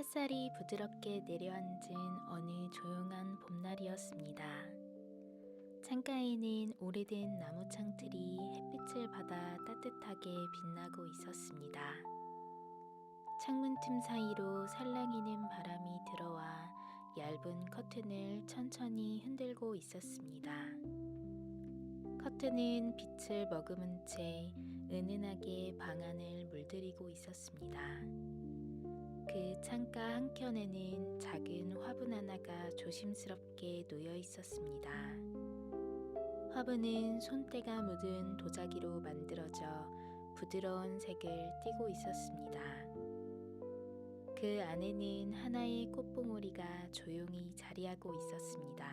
햇살이 부드럽게 내려앉은 어느 조용한 봄날이었습니다. 창가에는 오래된 나무 창틀이 햇빛을 받아 따뜻하게 빛나고 있었습니다. 창문 틈 사이로 살랑이는 바람이 들어와 얇은 커튼을 천천히 흔들고 있었습니다. 커튼은 빛을 머금은 채 은은하게 방 안을 물들이고 있었습니다. 그 창가 한켠에는 작은 화분 하나가 조심스럽게 놓여 있었습니다. 화분은 손때가 묻은 도자기로 만들어져 부드러운 색을 띠고 있었습니다. 그 안에는 하나의 꽃봉오리가 조용히 자리하고 있었습니다.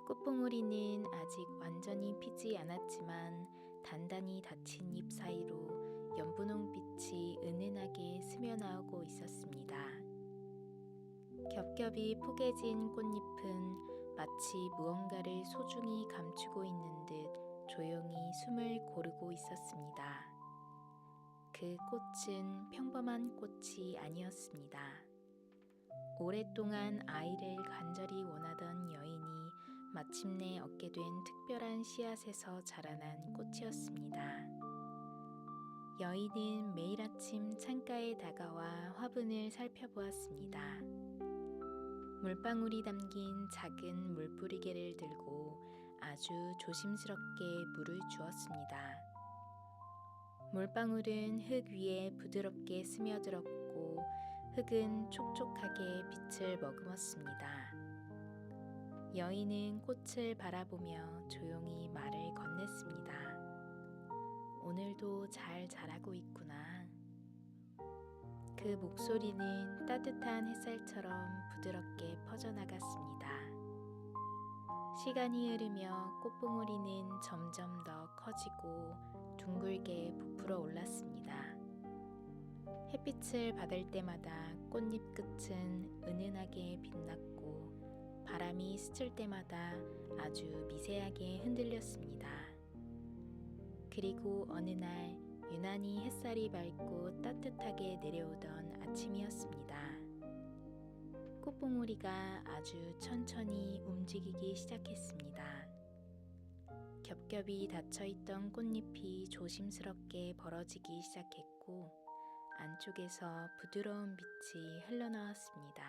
꽃봉오리는 아직 완전히 피지 않았지만 단단히 닫힌 잎 사이로 연분홍빛이 은은하게 스며나오고 있었습니다. 겹겹이 포개진 꽃잎은 마치 무언가를 소중히 감추고 있는 듯 조용히 숨을 고르고 있었습니다. 그 꽃은 평범한 꽃이 아니었습니다. 오랫동안 아이를 간절히 원하던 여인이 마침내 얻게 된 특별한 씨앗에서 자라난 꽃이었습니다. 여인은 매일 아침 창가에 다가와 화분을 살펴보았습니다. 물방울이 담긴 작은 물뿌리개를 들고 아주 조심스럽게 물을 주었습니다. 물방울은 흙 위에 부드럽게 스며들었고 흙은 촉촉하게 빛을 머금었습니다. 여인은 꽃을 바라보며 조용히 말을 건넸습니다. 오늘도 잘 자라고 있구나. 그 목소리는 따뜻한 햇살처럼 부드럽게 퍼져나갔습니다. 시간이 흐르며 꽃봉오리는 점점 더 커지고 둥글게 부풀어 올랐습니다. 햇빛을 받을 때마다 꽃잎 끝은 은은하게 빛났고 바람이 스칠 때마다 아주 미세하게 흔들렸습니다. 그리고 어느 날 유난히 햇살이 밝고 따뜻하게 내려오던 아침이었습니다. 꽃봉오리가 아주 천천히 움직이기 시작했습니다. 겹겹이 닫혀있던 꽃잎이 조심스럽게 벌어지기 시작했고 안쪽에서 부드러운 빛이 흘러나왔습니다.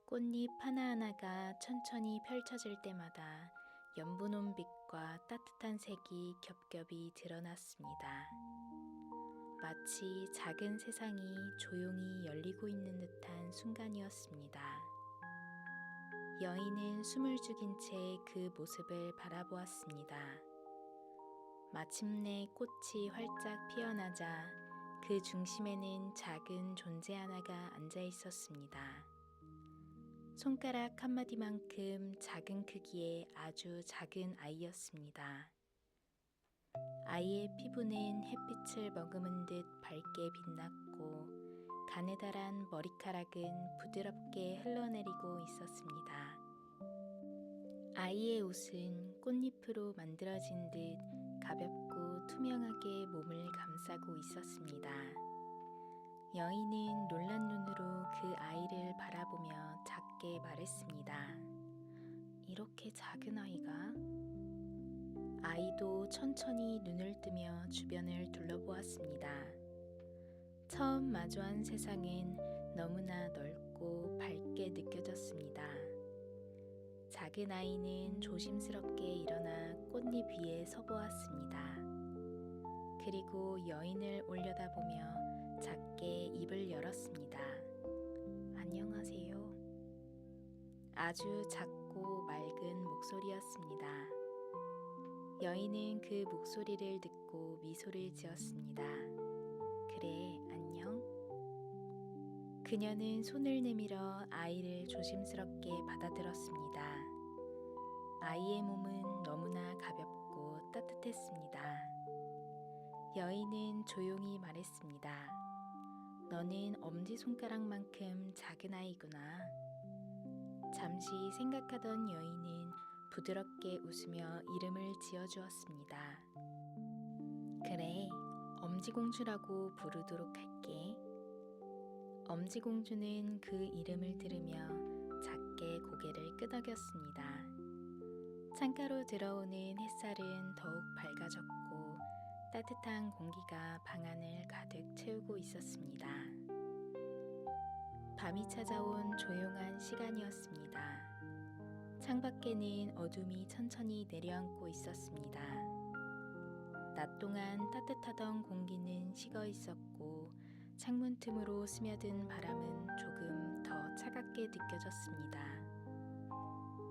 꽃잎 하나하나가 천천히 펼쳐질 때마다 연분홍빛과 따뜻한 색이 겹겹이 드러났습니다. 마치 작은 세상이 조용히 열리고 있는 듯한 순간이었습니다. 여인은 숨을 죽인 채 그 모습을 바라보았습니다. 마침내 꽃이 활짝 피어나자 그 중심에는 작은 존재 하나가 앉아 있었습니다. 손가락 한마디만큼 작은 크기의 아주 작은 아이였습니다. 아이의 피부는 햇빛을 머금은 듯 밝게 빛났고 가느다란 머리카락은 부드럽게 흘러내리고 있었습니다. 아이의 옷은 꽃잎으로 만들어진 듯 가볍고 투명하게 몸을 감싸고 있었습니다. 여인은 놀란 눈으로 그 아이를 바라보며 작게 말했습니다. 이렇게 작은 아이가? 아이도 천천히 눈을 뜨며 주변을 둘러보았습니다. 처음 마주한 세상은 너무나 넓고 밝게 느껴졌습니다. 작은 아이는 조심스럽게 일어나 꽃잎 위에 서보았습니다. 그리고 여인을 올려다보며 작게 입을 열었습니다. 안녕하세요. 아주 작고 맑은 목소리였습니다. 여인은 그 목소리를 듣고 미소를 지었습니다. 그래, 안녕. 그녀는 손을 내밀어 아이를 조심스럽게 받아들었습니다. 아이의 몸은 너무나 가볍고 따뜻했습니다. 여인은 조용히 말했습니다. 너는 엄지손가락만큼 작은 아이구나. 잠시 생각하던 여인은 부드럽게 웃으며 이름을 지어주었습니다. 그래, 엄지공주라고 부르도록 할게. 엄지공주는 그 이름을 들으며 작게 고개를 끄덕였습니다. 창가로 들어오는 햇살은 더욱 밝아졌고 따뜻한 공기가 방 안을 가득 채우고 있었습니다. 밤이 찾아온 조용한 시간이었습니다. 창밖에는 어둠이 천천히 내려앉고 있었습니다. 낮 동안 따뜻하던 공기는 식어 있었고 창문 틈으로 스며든 바람은 조금 더 차갑게 느껴졌습니다.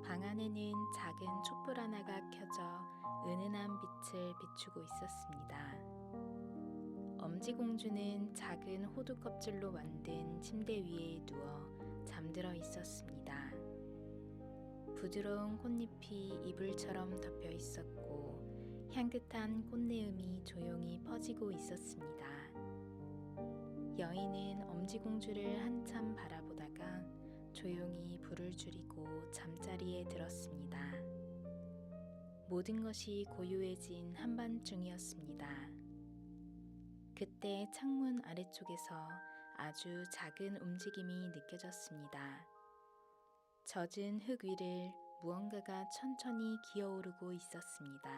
방 안에는 작은 촛불 하나가 켜져 은은한 빛을 비추고 있었습니다. 엄지공주는 작은 호두 껍질로 만든 침대 위에 누워 잠들어 있었습니다. 부드러운 꽃잎이 이불처럼 덮여 있었고 향긋한 꽃내음이 조용히 퍼지고 있었습니다. 여인은 엄지공주를 한참 바라보다가 조용히 불을 줄이고 잠자리에 들었습니다. 모든 것이 고요해진 한밤중이었습니다. 그때 창문 아래쪽에서 아주 작은 움직임이 느껴졌습니다. 젖은 흙 위를 무언가가 천천히 기어오르고 있었습니다.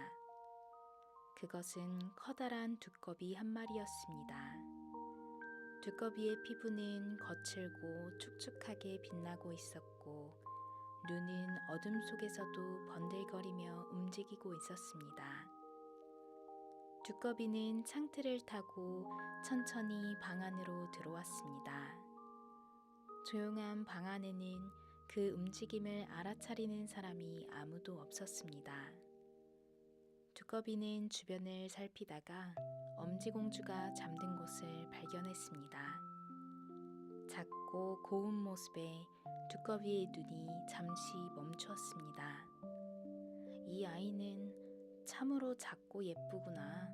그것은 커다란 두꺼비 한 마리였습니다. 두꺼비의 피부는 거칠고 축축하게 빛나고 있었고 눈은 어둠 속에서도 번들거리며 움직이고 있었습니다. 두꺼비는 창틀을 타고 천천히 방 안으로 들어왔습니다. 조용한 방 안에는 그 움직임을 알아차리는 사람이 아무도 없었습니다. 두꺼비는 주변을 살피다가 엄지공주가 잠든 곳을 발견했습니다. 작고 고운 모습에 두꺼비의 눈이 잠시 멈추었습니다. 이 아이는 참으로 작고 예쁘구나.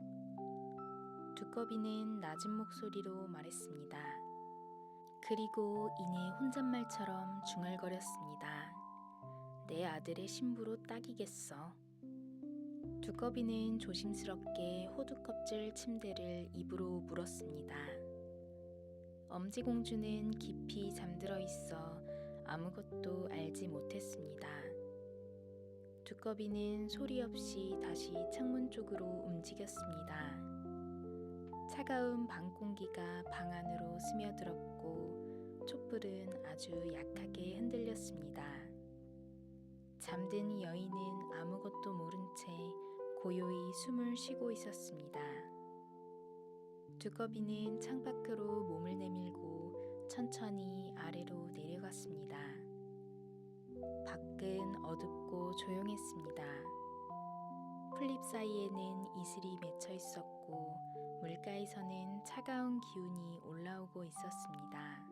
두꺼비는 낮은 목소리로 말했습니다. 그리고 이내 혼잣말처럼 중얼거렸습니다. 내 아들의 신부로 딱이겠어. 두꺼비는 조심스럽게 호두껍질 침대를 입으로 물었습니다. 엄지공주는 깊이 잠들어 있어 아무것도 알지 못했습니다. 두꺼비는 소리 없이 다시 창문 쪽으로 움직였습니다. 차가운 밤 공기가 방 안으로 스며들었고 촛불은 아주 약하게 흔들렸습니다. 잠든 여인은 아무것도 모른 채 고요히 숨을 쉬고 있었습니다. 두꺼비는 창밖으로 몸을 내밀고 천천히 아래로 내려갔습니다. 밖은 어둡고 조용했습니다. 풀잎 사이에는 이슬이 맺혀 있었고 물가에서는 차가운 기운이 올라오고 있었습니다.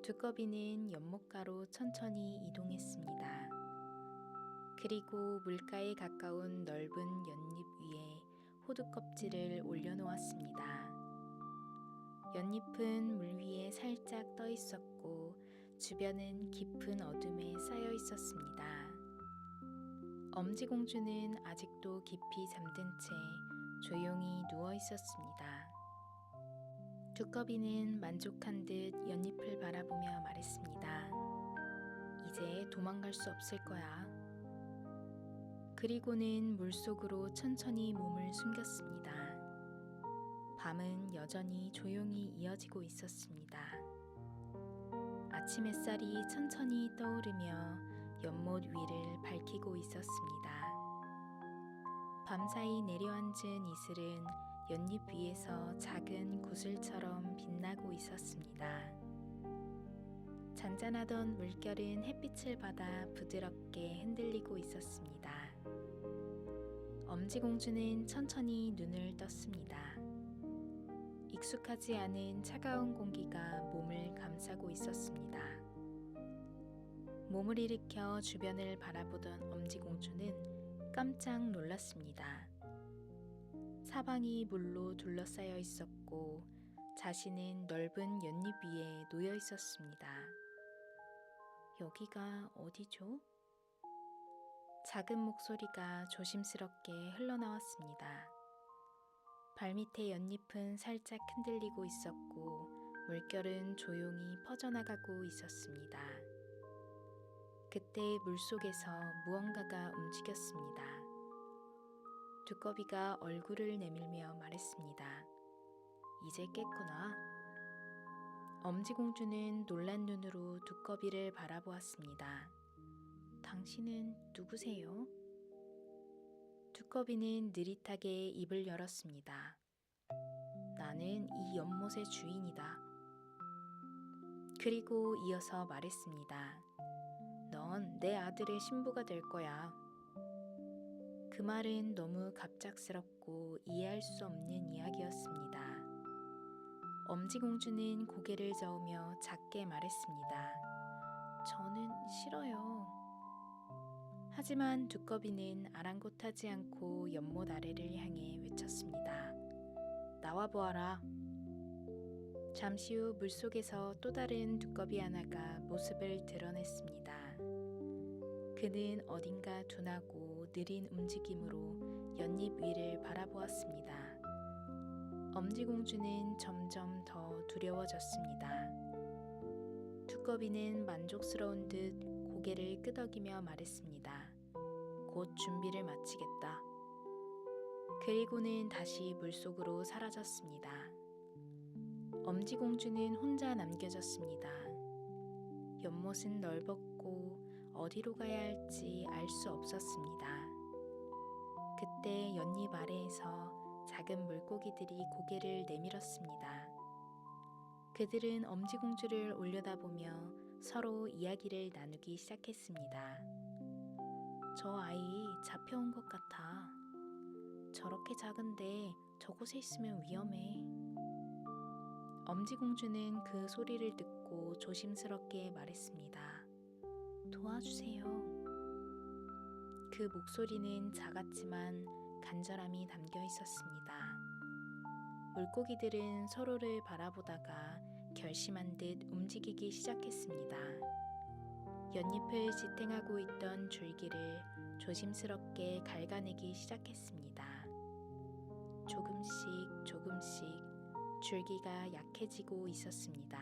두꺼비는 연못가로 천천히 이동했습니다. 그리고 물가에 가까운 넓은 연잎 위에 호두껍질을 올려놓았습니다. 연잎은 물 위에 살짝 떠 있었고 주변은 깊은 어둠에 쌓여 있었습니다. 엄지공주는 아직도 깊이 잠든 채 조용히 누워 있었습니다. 두꺼비는 만족한 듯 연잎을 바라보며 말했습니다. 이제 도망갈 수 없을 거야. 그리고는 물속으로 천천히 몸을 숨겼습니다. 밤은 여전히 조용히 이어지고 있었습니다. 아침 햇살이 천천히 떠오르며 연못 위를 밝히고 있었습니다. 밤사이 내려앉은 이슬은 연잎 위에서 작은 구슬처럼 빛나고 있었습니다. 잔잔하던 물결은 햇빛을 받아 부드럽게 흔들리고 있었습니다. 엄지공주는 천천히 눈을 떴습니다. 익숙하지 않은 차가운 공기가 몸을 감싸고 있었습니다. 몸을 일으켜 주변을 바라보던 엄지공주는 깜짝 놀랐습니다. 사방이 물로 둘러싸여 있었고 자신은 넓은 연잎 위에 놓여 있었습니다. 여기가 어디죠? 작은 목소리가 조심스럽게 흘러나왔습니다. 발밑의 연잎은 살짝 흔들리고 있었고 물결은 조용히 퍼져나가고 있었습니다. 그때 물속에서 무언가가 움직였습니다. 두꺼비가 얼굴을 내밀며 말했습니다. 이제 깼구나. 엄지공주는 놀란 눈으로 두꺼비를 바라보았습니다. 당신은 누구세요? 두꺼비는 느릿하게 입을 열었습니다. 나는 이 연못의 주인이다. 그리고 이어서 말했습니다. 넌 내 아들의 신부가 될 거야. 그 말은 너무 갑작스럽고 이해할 수 없는 이야기였습니다. 엄지공주는 고개를 저으며 작게 말했습니다. 저는 싫어요. 하지만 두꺼비는 아랑곳하지 않고 연못 아래를 향해 외쳤습니다. 나와 보아라. 잠시 후 물속에서 또 다른 두꺼비 하나가 모습을 드러냈습니다. 그는 어딘가 둔하고 느린 움직임으로 연잎 위를 바라보았습니다. 엄지공주는 점점 더 두려워졌습니다. 두꺼비는 만족스러운 듯 고개를 끄덕이며 말했습니다. 곧 준비를 마치겠다. 그리고는 다시 물속으로 사라졌습니다. 엄지공주는 혼자 남겨졌습니다. 연못은 넓었고 어디로 가야 할지 알 수 없었습니다. 그때 연잎 아래에서 작은 물고기들이 고개를 내밀었습니다. 그들은 엄지공주를 올려다보며 서로 이야기를 나누기 시작했습니다. 저 아이 잡혀온 것 같아. 저렇게 작은데 저곳에 있으면 위험해. 엄지공주는 그 소리를 듣고 조심스럽게 말했습니다. 도와주세요. 그 목소리는 작았지만 간절함이 담겨 있었습니다. 물고기들은 서로를 바라보다가 결심한 듯 움직이기 시작했습니다. 연잎을 지탱하고 있던 줄기를 조심스럽게 갉아내기 시작했습니다. 조금씩 조금씩 줄기가 약해지고 있었습니다.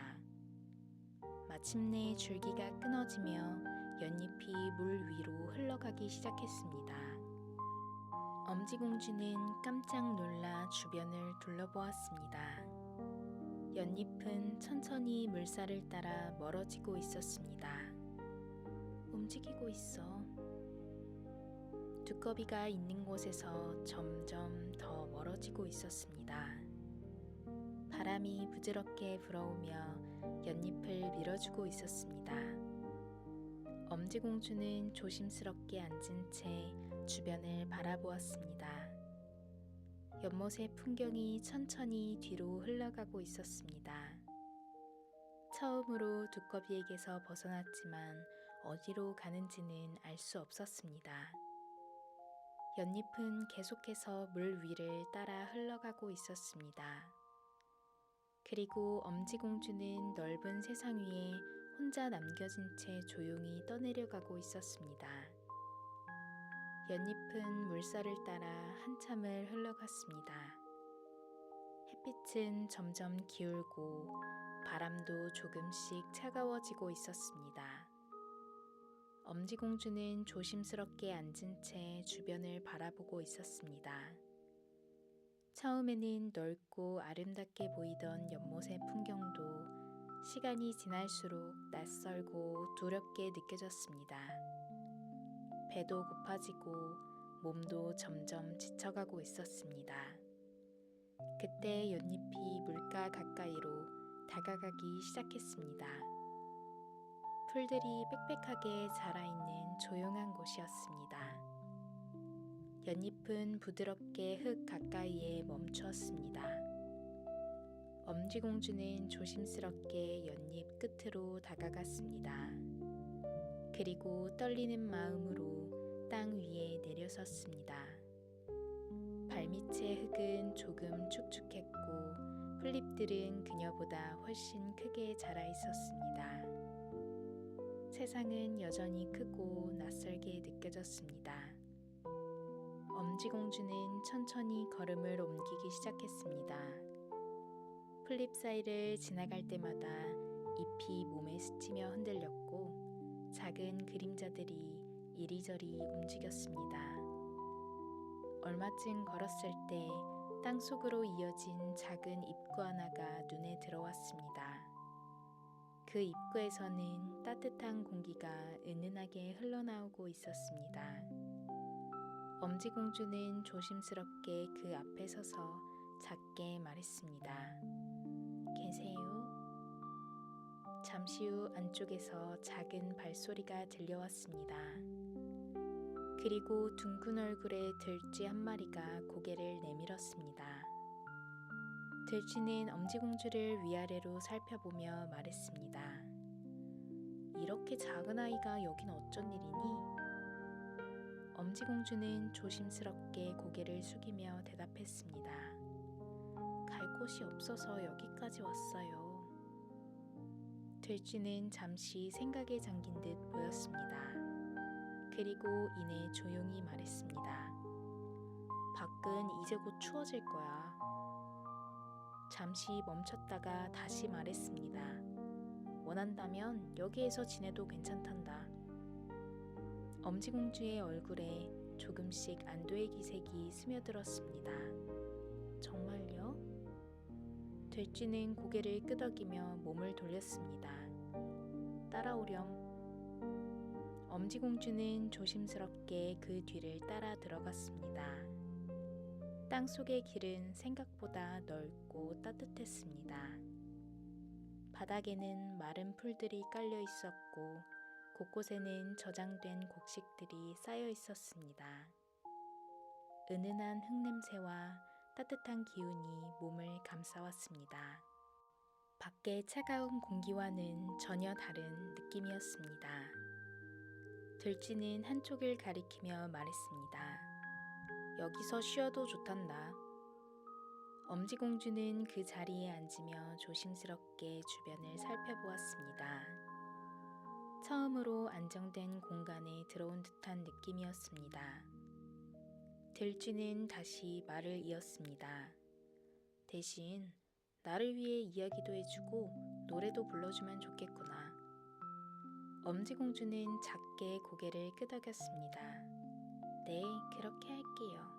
마침내 줄기가 끊어지며 연잎이 물 위로 흘러가기 시작했습니다. 엄지공주는 깜짝 놀라 주변을 둘러보았습니다. 연잎은 천천히 물살을 따라 멀어지고 있었습니다. 움직이고 있어. 두꺼비가 있는 곳에서 점점 더 멀어지고 있었습니다. 바람이 부드럽게 불어오며 연잎을 밀어주고 있었습니다. 엄지공주는 조심스럽게 앉은 채 주변을 바라보았습니다. 연못의 풍경이 천천히 뒤로 흘러가고 있었습니다. 처음으로 두꺼비에게서 벗어났지만 어디로 가는지는 알 수 없었습니다. 연잎은 계속해서 물 위를 따라 흘러가고 있었습니다. 그리고 엄지공주는 넓은 세상 위에 혼자 남겨진 채 조용히 떠내려가고 있었습니다. 연잎은 물살을 따라 한참을 흘러갔습니다. 햇빛은 점점 기울고 바람도 조금씩 차가워지고 있었습니다. 엄지공주는 조심스럽게 앉은 채 주변을 바라보고 있었습니다. 처음에는 넓고 아름답게 보이던 연못의 풍경도 시간이 지날수록 낯설고 두렵게 느껴졌습니다. 배도 고파지고 몸도 점점 지쳐가고 있었습니다. 그때 연잎이 물가 가까이로 다가가기 시작했습니다. 풀들이 빽빽하게 자라있는 조용한 곳이었습니다. 연잎은 부드럽게 흙 가까이에 멈추었습니다. 엄지공주는 조심스럽게 연잎 끝으로 다가갔습니다. 그리고 떨리는 마음으로 땅 위에 내려섰습니다. 발밑의 흙은 조금 축축했고 풀잎들은 그녀보다 훨씬 크게 자라 있었습니다. 세상은 여전히 크고 낯설게 느껴졌습니다. 엄지공주는 천천히 걸음을 옮기기 시작했습니다. 풀잎 사이를 지나갈 때마다 잎이 몸에 스치며 흔들렸고 작은 그림자들이 이리저리 움직였습니다. 얼마쯤 걸었을 때 땅속으로 이어진 작은 입구 하나가 눈에 들어왔습니다. 그 입구에서는 따뜻한 공기가 은은하게 흘러나오고 있었습니다. 엄지공주는 조심스럽게 그 앞에 서서 작게 말했습니다. 계세요? 잠시 후 안쪽에서 작은 발소리가 들려왔습니다. 그리고 둥근 얼굴의 들쥐 한 마리가 고개를 내밀었습니다. 들쥐는 엄지공주를 위아래로 살펴보며 말했습니다. 이렇게 작은 아이가 여긴 어쩐 일이니? 엄지공주는 조심스럽게 고개를 숙이며 대답했습니다. 갈 곳이 없어서 여기까지 왔어요. 들쥐는 잠시 생각에 잠긴 듯 보였습니다. 그리고 이내 조용히 말했습니다. 밖은 이제 곧 추워질 거야. 잠시 멈췄다가 다시 말했습니다. 원한다면 여기에서 지내도 괜찮단다. 엄지공주의 얼굴에 조금씩 안도의 기색이 스며들었습니다. 정말요? 들쥐는 고개를 끄덕이며 몸을 돌렸습니다. 따라오렴. 엄지공주는 조심스럽게 그 뒤를 따라 들어갔습니다. 땅속의 길은 생각보다 넓고 따뜻했습니다. 바닥에는 마른 풀들이 깔려 있었고 곳곳에는 저장된 곡식들이 쌓여 있었습니다. 은은한 흙냄새와 따뜻한 기운이 몸을 감싸왔습니다. 밖의 차가운 공기와는 전혀 다른 느낌이었습니다. 들쥐는 한쪽을 가리키며 말했습니다. 여기서 쉬어도 좋단다. 엄지공주는 그 자리에 앉으며 조심스럽게 주변을 살펴보았습니다. 처음으로 안정된 공간에 들어온 듯한 느낌이었습니다. 들쥐는 다시 말을 이었습니다. 대신 나를 위해 이야기도 해주고 노래도 불러주면 좋겠구나. 엄지공주는 작게 고개를 끄덕였습니다. 네, 그렇게 할게요.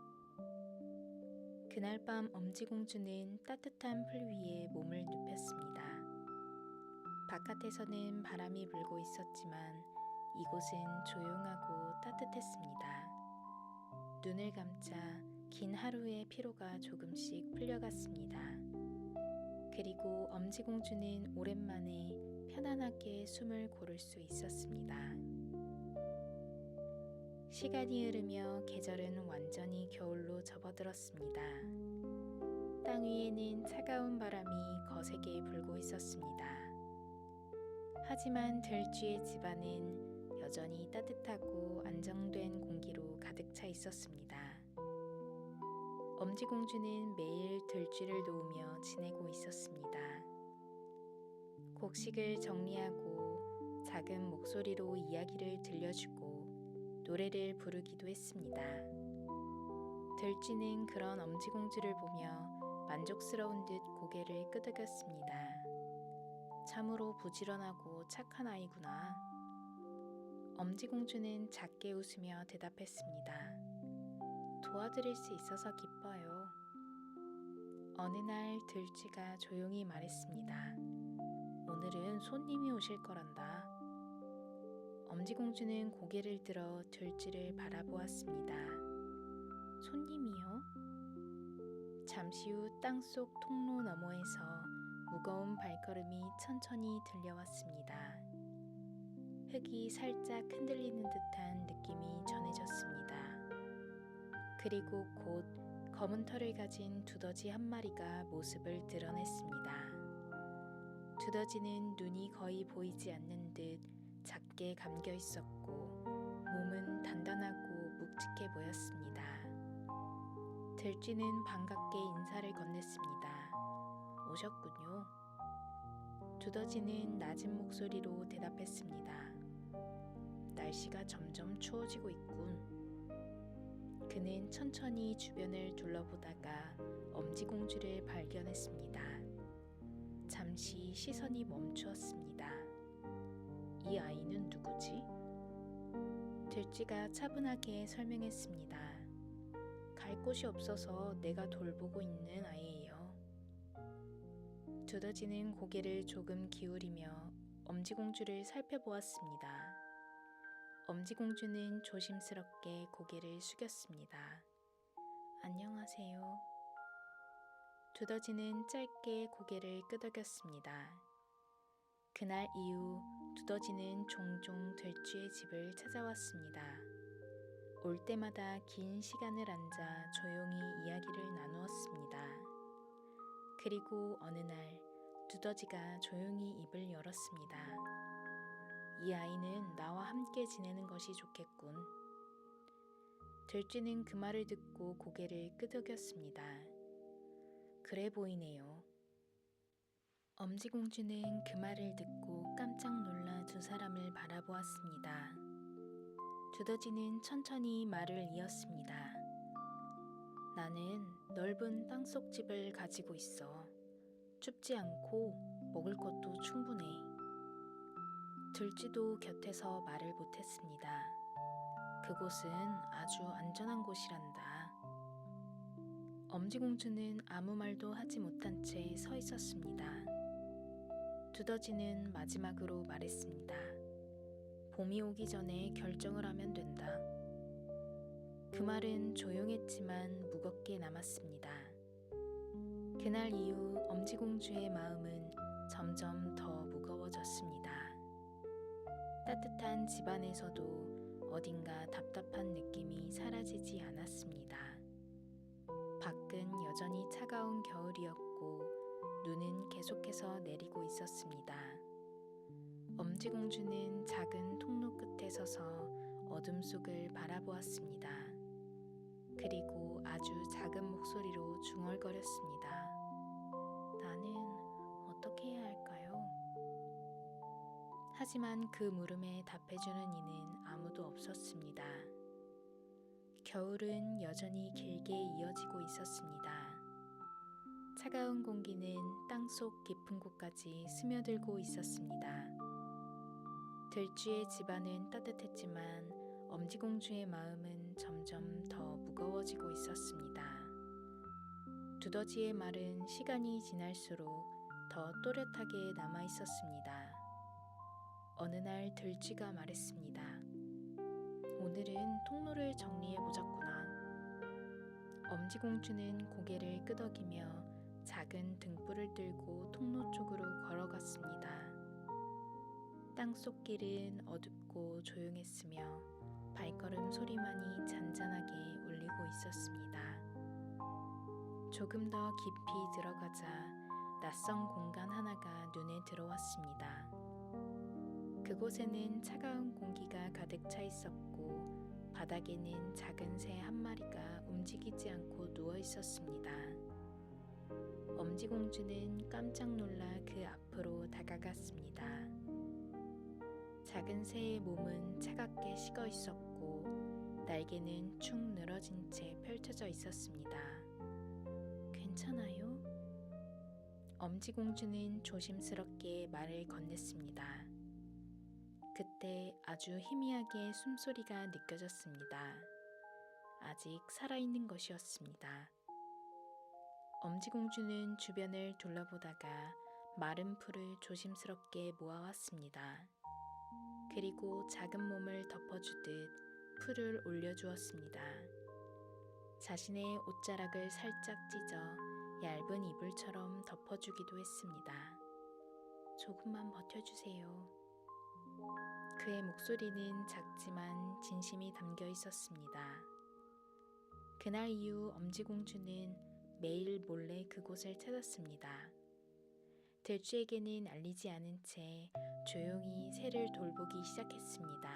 그날 밤 엄지공주는 따뜻한 풀 위에 몸을 눕혔습니다. 바깥에서는 바람이 불고 있었지만 이곳은 조용하고 따뜻했습니다. 눈을 감자 긴 하루의 피로가 조금씩 풀려갔습니다. 그리고 엄지공주는 오랜만에 편안하게 숨을 고를 수 있었습니다. 시간이 흐르며 계절은 완전히 겨울로 접어들었습니다. 땅 위에는 차가운 바람이 거세게 불고 있었습니다. 하지만 들쥐의 집안은 여전히 따뜻하고 안정된 공기로 가득 차 있었습니다. 엄지공주는 매일 들쥐를 도우며 지내고 있었습니다. 곡식을 정리하고 작은 목소리로 이야기를 들려주고 노래를 부르기도 했습니다. 들쥐는 그런 엄지공주를 보며 만족스러운 듯 고개를 끄덕였습니다. 참으로 부지런하고 착한 아이구나. 엄지공주는 작게 웃으며 대답했습니다. 도와드릴 수 있어서 기뻐요. 어느 날 들쥐가 조용히 말했습니다. 오늘은 손님이 오실 거란다. 엄지공주는 고개를 들어 들쥐를 바라보았습니다. 손님이요? 잠시 후 땅속 통로 너머에서 무거운 발걸음이 천천히 들려왔습니다. 흙이 살짝 흔들리는 듯한 느낌이 전해졌습니다. 그리고 곧 검은 털을 가진 두더지 한 마리가 모습을 드러냈습니다. 두더지는 눈이 거의 보이지 않는 듯 작게 감겨 있었고 몸은 단단하고 묵직해 보였습니다. 들쥐는 반갑게 인사를 건넸습니다. 오셨군요. 두더지는 낮은 목소리로 대답했습니다. 날씨가 점점 추워지고 있군. 그는 천천히 주변을 둘러보다가 엄지공주를 발견했습니다. 잠시 시선이 멈추었습니다. 이 아이는 누구지? 들쥐가 차분하게 설명했습니다. 갈 곳이 없어서 내가 돌보고 있는 아이예요. 두더지는 고개를 조금 기울이며 엄지공주를 살펴보았습니다. 엄지공주는 조심스럽게 고개를 숙였습니다. 안녕하세요. 두더지는 짧게 고개를 끄덕였습니다. 그날 이후 두더지는 종종 들쥐의 집을 찾아왔습니다. 올 때마다 긴 시간을 앉아 조용히 이야기를 나누었습니다. 그리고 어느 날 두더지가 조용히 입을 열었습니다. 이 아이는 나와 함께 지내는 것이 좋겠군. 들쥐는 그 말을 듣고 고개를 끄덕였습니다. 그래 보이네요. 엄지공주는 그 말을 듣고 깜짝 놀라 두 사람을 바라보았습니다. 두더지는 천천히 말을 이었습니다. 나는 넓은 땅속 집을 가지고 있어. 춥지 않고 먹을 것도 충분해. 들쥐도 곁에서 말을 못했습니다. 그곳은 아주 안전한 곳이란다. 엄지공주는 아무 말도 하지 못한 채 서 있었습니다. 두더지는 마지막으로 말했습니다. 봄이 오기 전에 결정을 하면 된다. 그 말은 조용했지만 무겁게 남았습니다. 그날 이후 엄지공주의 마음은 점점 더 무거워졌습니다. 따뜻한 집안에서도 어딘가 답답한 느낌이 사라지지 않았습니다. 밖은 여전히 차가운 겨울이었고 눈은 계속해서 내리고 있었습니다. 엄지공주는 작은 통로 끝에 서서 어둠 속을 바라보았습니다. 그리고 아주 작은 목소리로 중얼거렸습니다. 나는 어떻게 해야 할까요? 하지만 그 물음에 답해주는 이는 아무도 없었습니다. 겨울은 여전히 길게 이어지고 있었습니다. 차가운 공기는 땅속 깊은 곳까지 스며들고 있었습니다. 들쥐의 집안은 따뜻했지만 엄지공주의 마음은 점점 더 무거워지고 있었습니다. 두더지의 말은 시간이 지날수록 더 또렷하게 남아 있었습니다. 어느 날 들쥐가 말했습니다. 오늘은 통로를 정리해 보자꾸나. 엄지공주는 고개를 끄덕이며 작은 등불을 들고 통로 쪽으로 걸어갔습니다. 땅속 길은 어둡고 조용했으며 발걸음 소리만이 잔잔하게 울리고 있었습니다. 조금 더 깊이 들어가자 낯선 공간 하나가 눈에 들어왔습니다. 그곳에는 차가운 공기가 가득 차 있었고 바닥에는 작은 새 한 마리가 움직이지 않고 누워 있었습니다. 엄지공주는 깜짝 놀라 그 앞으로 다가갔습니다. 작은 새의 몸은 차갑게 식어 있었고 날개는 축 늘어진 채 펼쳐져 있었습니다. 괜찮아요? 엄지공주는 조심스럽게 말을 건넸습니다. 그때 아주 희미하게 숨소리가 느껴졌습니다. 아직 살아있는 것이었습니다. 엄지공주는 주변을 둘러보다가 마른 풀을 조심스럽게 모아왔습니다. 그리고 작은 몸을 덮어주듯 풀을 올려주었습니다. 자신의 옷자락을 살짝 찢어 얇은 이불처럼 덮어주기도 했습니다. 조금만 버텨주세요. 그의 목소리는 작지만 진심이 담겨 있었습니다. 그날 이후 엄지공주는 매일 몰래 그곳을 찾았습니다. 들쥐에게는 알리지 않은 채 조용히 새를 돌보기 시작했습니다.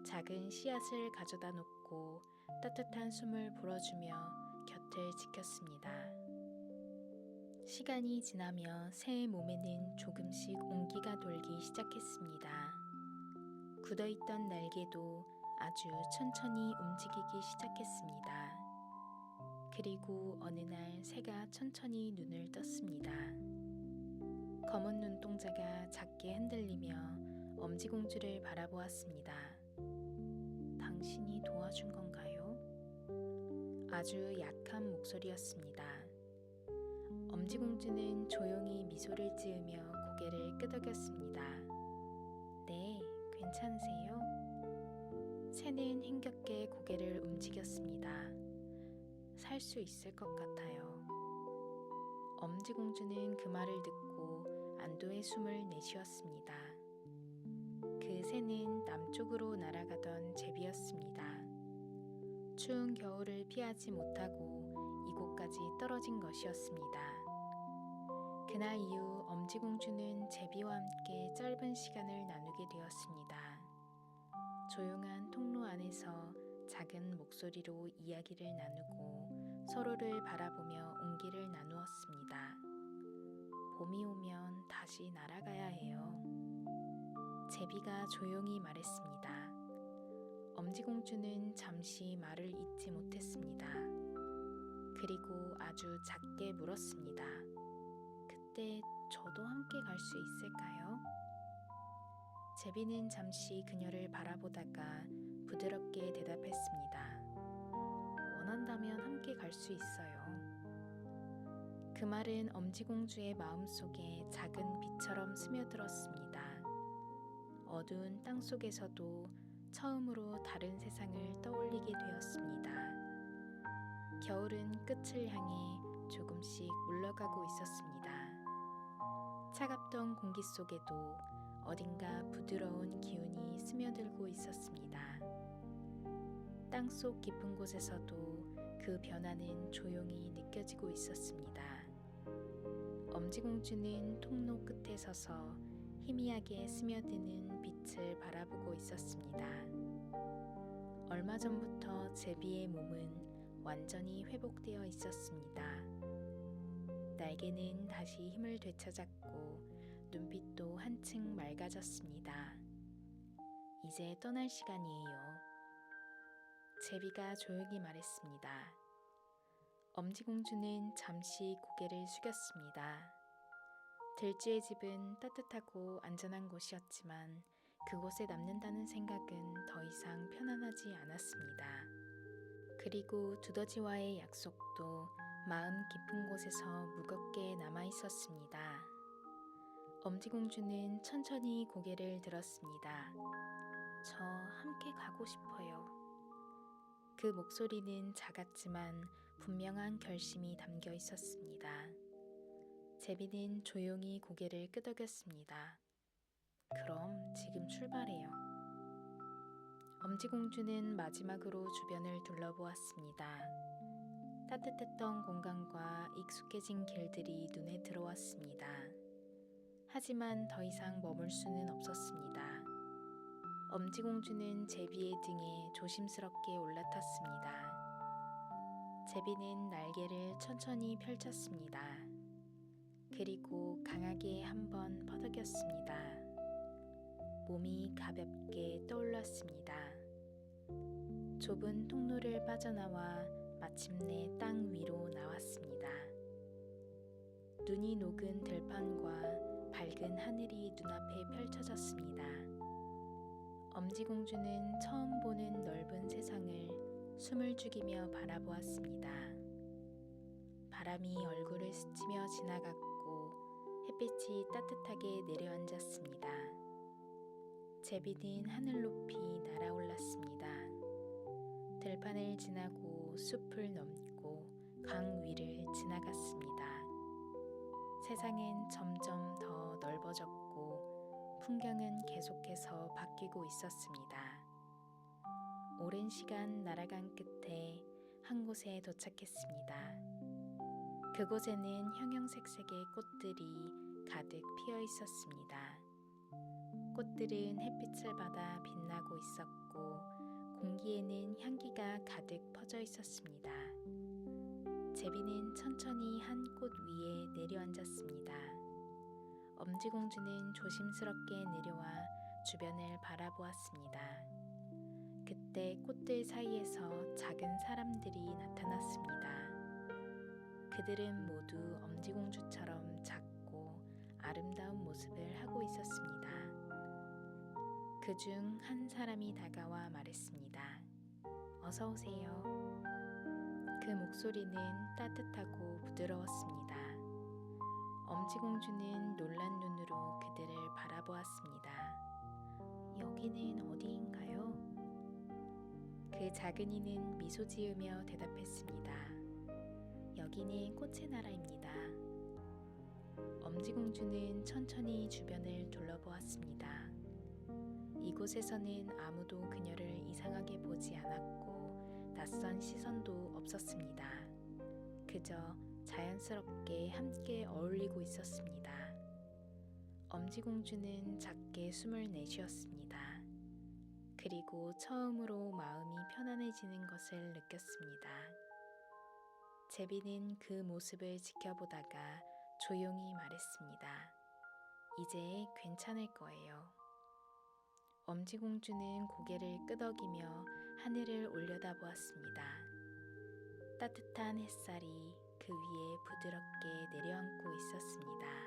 작은 씨앗을 가져다 놓고 따뜻한 숨을 불어주며 곁을 지켰습니다. 시간이 지나며 새의 몸에는 조금씩 온기가 돌기 시작했습니다. 굳어있던 날개도 아주 천천히 움직이기 시작했습니다. 그리고 어느 날 새가 천천히 눈을 떴습니다. 검은 눈동자가 작게 흔들리며 엄지공주를 바라보았습니다. 당신이 도와준 건가요? 아주 약한 목소리였습니다. 엄지공주는 조용히 미소를 지으며 고개를 끄덕였습니다. 네, 괜찮으세요? 새는 힘겹게 고개를 움직였습니다. 살 수 있을 것 같아요. 엄지공주는 그 말을 듣고 안도의 숨을 내쉬었습니다. 그 새는 남쪽으로 날아가던 제비였습니다. 추운 겨울을 피하지 못하고 이곳까지 떨어진 것이었습니다. 그날 이후 엄지공주는 제비와 함께 짧은 시간을 나누게 되었습니다. 조용한 통로 안에서 작은 목소리로 이야기를 나누고 서로를 바라보며 온기를 나누었습니다. 봄이 오면 다시 날아가야 해요. 제비가 조용히 말했습니다. 엄지공주는 잠시 말을 잇지 못했습니다. 그리고 아주 작게 물었습니다. 그때 저도 함께 갈 수 있을까요? 제비는 잠시 그녀를 바라보다가 부드럽게 대답했습니다. 원한다면 함께 갈 수 있어요. 그 말은 엄지공주의 마음속에 작은 빛처럼 스며들었습니다. 어두운 땅 속에서도 처음으로 다른 세상을 떠올리게 되었습니다. 겨울은 끝을 향해 조금씩 물러가고 있었습니다. 차갑던 공기 속에도 어딘가 부드러운 기운이 스며들고 있었습니다. 땅속 깊은 곳에서도 그 변화는 조용히 느껴지고 있었습니다. 엄지공주는 통로 끝에 서서 희미하게 스며드는 빛을 바라보고 있었습니다. 얼마 전부터 제비의 몸은 완전히 회복되어 있었습니다. 날개는 다시 힘을 되찾았고 눈빛도 한층 맑아졌습니다. 이제 떠날 시간이에요. 제비가 조용히 말했습니다. 엄지공주는 잠시 고개를 숙였습니다. 들쥐의 집은 따뜻하고 안전한 곳이었지만 그곳에 남는다는 생각은 더 이상 편안하지 않았습니다. 그리고 두더지와의 약속도 마음 깊은 곳에서 무겁게 남아 있었습니다. 엄지공주는 천천히 고개를 들었습니다. 저 함께 가고 싶어요. 그 목소리는 작았지만 분명한 결심이 담겨 있었습니다. 제비는 조용히 고개를 끄덕였습니다. 그럼 지금 출발해요. 엄지공주는 마지막으로 주변을 둘러보았습니다. 따뜻했던 공간과 익숙해진 길들이 눈에 들어왔습니다. 하지만 더 이상 머물 수는 없었습니다. 엄지공주는 제비의 등에 조심스럽게 올라탔습니다. 제비는 날개를 천천히 펼쳤습니다. 그리고 강하게 한번 퍼덕였습니다. 몸이 가볍게 떠올랐습니다. 좁은 통로를 빠져나와 마침내 땅 위로 나왔습니다. 눈이 녹은 들판과 밝은 하늘이 눈앞에 펼쳐졌습니다. 엄지공주는 처음 보는 넓은 세상을 숨을 죽이며 바라보았습니다. 바람이 얼굴을 스치며 지나갔고 햇빛이 따뜻하게 내려앉았습니다. 제비는 하늘 높이 날아올랐습니다. 들판을 지나고 숲을 넘고 강 위를 지나갔습니다. 세상은 점점 더 넓어졌고 풍경은 계속해서 바뀌고 있었습니다. 오랜 시간 날아간 끝에 한 곳에 도착했습니다. 그곳에는 형형색색의 꽃들이 가득 피어 있었습니다. 꽃들은 햇빛을 받아 빛나고 있었고 공기에는 향기가 가득 퍼져 있었습니다. 제비는 천천히 한 꽃 위에 내려앉았습니다. 엄지공주는 조심스럽게 내려와 주변을 바라보았습니다. 그때 꽃들 사이에서 작은 사람들이 나타났습니다. 그들은 모두 엄지공주처럼 작고 아름다운 모습을 하고 있었습니다. 그중 한 사람이 다가와 말했습니다. 어서 오세요. 그 목소리는 따뜻하고 부드러웠습니다. 엄지공주는 놀란 눈으로 그들을 바라보았습니다. 여기는 어디인가요? 그 작은이는 미소 지으며 대답했습니다. 여기는 꽃의 나라입니다. 엄지공주는 천천히 주변을 둘러보았습니다. 이곳에서는 아무도 그녀를 이상하게 보지 않았고 낯선 시선도 없었습니다. 그저 자연스럽게 함께 어울리고 있었습니다. 엄지공주는 작게 숨을 내쉬었습니다. 그리고 처음으로 마음이 편안해지는 것을 느꼈습니다. 제비는 그 모습을 지켜보다가 조용히 말했습니다. 이제 괜찮을 거예요. 엄지공주는 고개를 끄덕이며 하늘을 올려다보았습니다. 따뜻한 햇살이 그 위에 부드럽게 내려앉고 있었습니다.